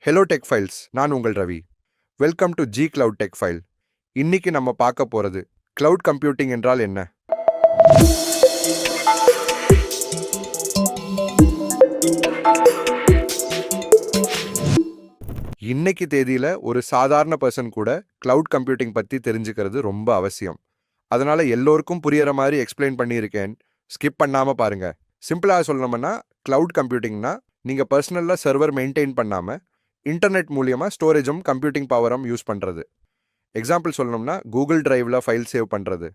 Hello tech files, நான் உங்கள் Ravi. Welcome to G cloud tech file. இன்னைக்கு நம்ம பார்க்க போறது கிளவுட் கம்ப்யூட்டிங் என்றால் என்ன. இன்னைக்கு தேதியில ஒரு சாதாரண பர்சன் கூட கிளவுட் கம்ப்யூட்டிங் பத்தி தெரிஞ்சுக்கிறது ரொம்ப அவசியம். அதனால எல்லோருக்கும் புரியற மாதிரி எக்ஸ்பிளைன் பண்ணியிருக்கேன். ஸ்கிப் பண்ணாம பாருங்க. சிம்பிளா சொல்லணும்னா கிளவுட் கம்ப்யூட்டிங்னா நீங்க பர்சனலா சர்வர் மெயின்டைன் பண்ணாம இன்டர்நெட் மூலியமா ஸ்டோரேஜும் கம்ப்யூட்டிங் பவரும் யூஸ் பண்றது. எக்ஸாம்பிள் சொல்லணும்னா கூகுள் டிரைவ்ல ஃபைல் சேவ் பண்றது,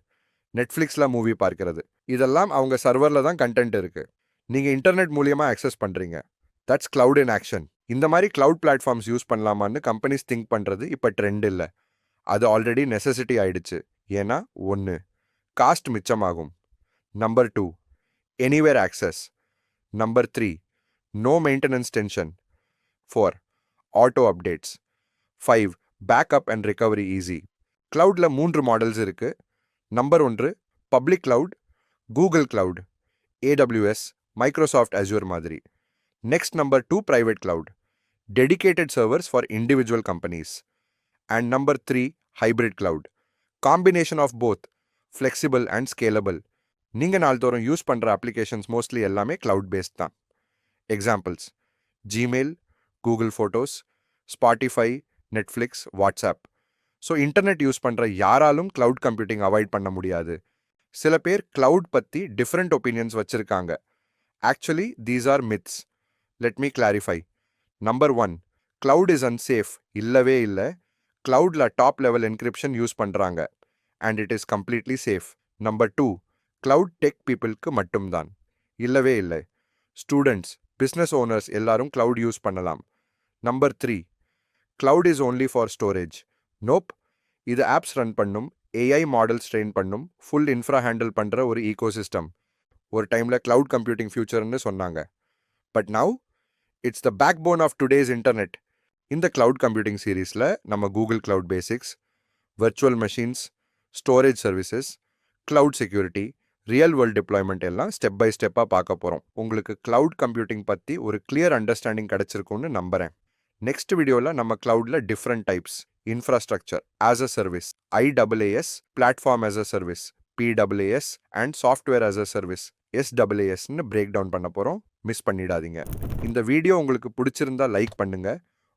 நெட்ஃப்ளிக்ஸ்ல மூவி பார்க்கிறது. இதெல்லாம் அவங்க சர்வர்ல தான் கண்டென்ட் இருக்கு. நீங்க இன்டர்நெட் மூலியமா ஆக்சஸ் பண்றீங்க. That's cloud in action. இந்த மாதிரி கிளவுட் பிளாட்ஃபார்ம்ஸ் யூஸ் பண்ணலாமான்னு கம்பெனிஸ் திங்க் பண்றது இப்ப ட்ரெண்ட் இல்ல. அது ஆல்ரெடி நெசசிட்டி ஆயிடுச்சு. ஏன்னா 1. காஸ்ட் மிச்சமாகும். Number 2. Anywhere access. Number 3. No maintenance tension. 4. Auto updates. 5. Backup and recovery easy. கிளவுட்ல 3 மாடல்ஸ் இருக்கு. Number 1 public cloud, Google cloud, AWS, Microsoft Azure மாதிரி. Next number 2 private cloud, dedicated servers for individual companies. And number 3 hybrid cloud, combination of both, flexible and scalable. நீங்க நாள்தோறும் use பண்ற applications mostly எல்லாமே cloud based தான். Examples Gmail, Google photos, Spotify, Netflix, WhatsApp. So internet use பண்ணுற யாராலும் cloud computing avoid பண்ண முடியாது. சில பேர் கிளவுட் பற்றி டிஃப்ரெண்ட் ஒப்பீனியன்ஸ் வச்சுருக்காங்க. Actually these are myths. Let me clarify. Number 1, cloud is unsafe. இல்லவே இல்லை. கிளவுட்ல டாப் லெவல் என்கிரிப்ஷன் யூஸ் பண்ணுறாங்க and it is completely safe. Number 2, cloud tech பீப்புளுக்கு மட்டும்தான். இல்லவே இல்லை. ஸ்டூடெண்ட்ஸ், பிஸ்னஸ் ஓனர்ஸ் எல்லாரும் கிளவுட் யூஸ் பண்ணலாம். Number 3, cloud is only for storage. Nope. இது ஆப்ஸ் ரன் பண்ணும், ஏஐ மாடல்ஸ் ட்ரெயின் பண்ணும், ஃபுல் இன்ஃப்ரா ஹேண்டில் பண்ணுற ஒரு ஈகோசிஸ்டம். ஒரு டைமில் கிளவுட் கம்ப்யூட்டிங் ஃபியூச்சர்னு சொன்னாங்க. But now it's the backbone of today's internet. இந்த கிளவுட் கம்ப்யூட்டிங் சீரீஸில் நம்ம Google cloud basics, virtual machines, storage services, cloud security, real world deployment எல்லாம் ஸ்டெப் பை ஸ்டெப்பாக பார்க்க போகிறோம். உங்களுக்கு கிளவுட் கம்ப்யூட்டிங் பற்றி ஒரு கிளியர் அண்டர்ஸ்டாண்டிங் கிடைச்சிருக்கும்னு நம்புகிறேன். நெக்ஸ்ட் வீடியோவில் நம்ம கிளவுடில் different types, infrastructure as a service, IaaS, platform as a service, PaaS, and software as a service, SaaSன்னு பிரேக் டவுன் பண்ண போகிறோம். மிஸ் பண்ணிடாதீங்க. இந்த வீடியோ உங்களுக்கு பிடிச்சிருந்தா லைக் பண்ணுங்க,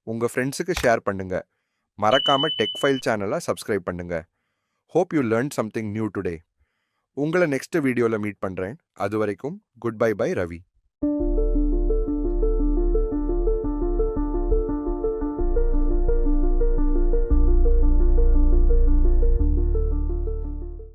உங்கள் ஃப்ரெண்ட்ஸுக்கு ஷேர் பண்ணுங்க. மறக்காம டெக் ஃபைல் சேனலை சப்ஸ்கிரைப் பண்ணுங்க. Hope you learn something new today. உங்களை நெக்ஸ்ட் வீடியோவில் மீட் பண்ணுறேன். அது வரைக்கும் குட் பை பை ரவி.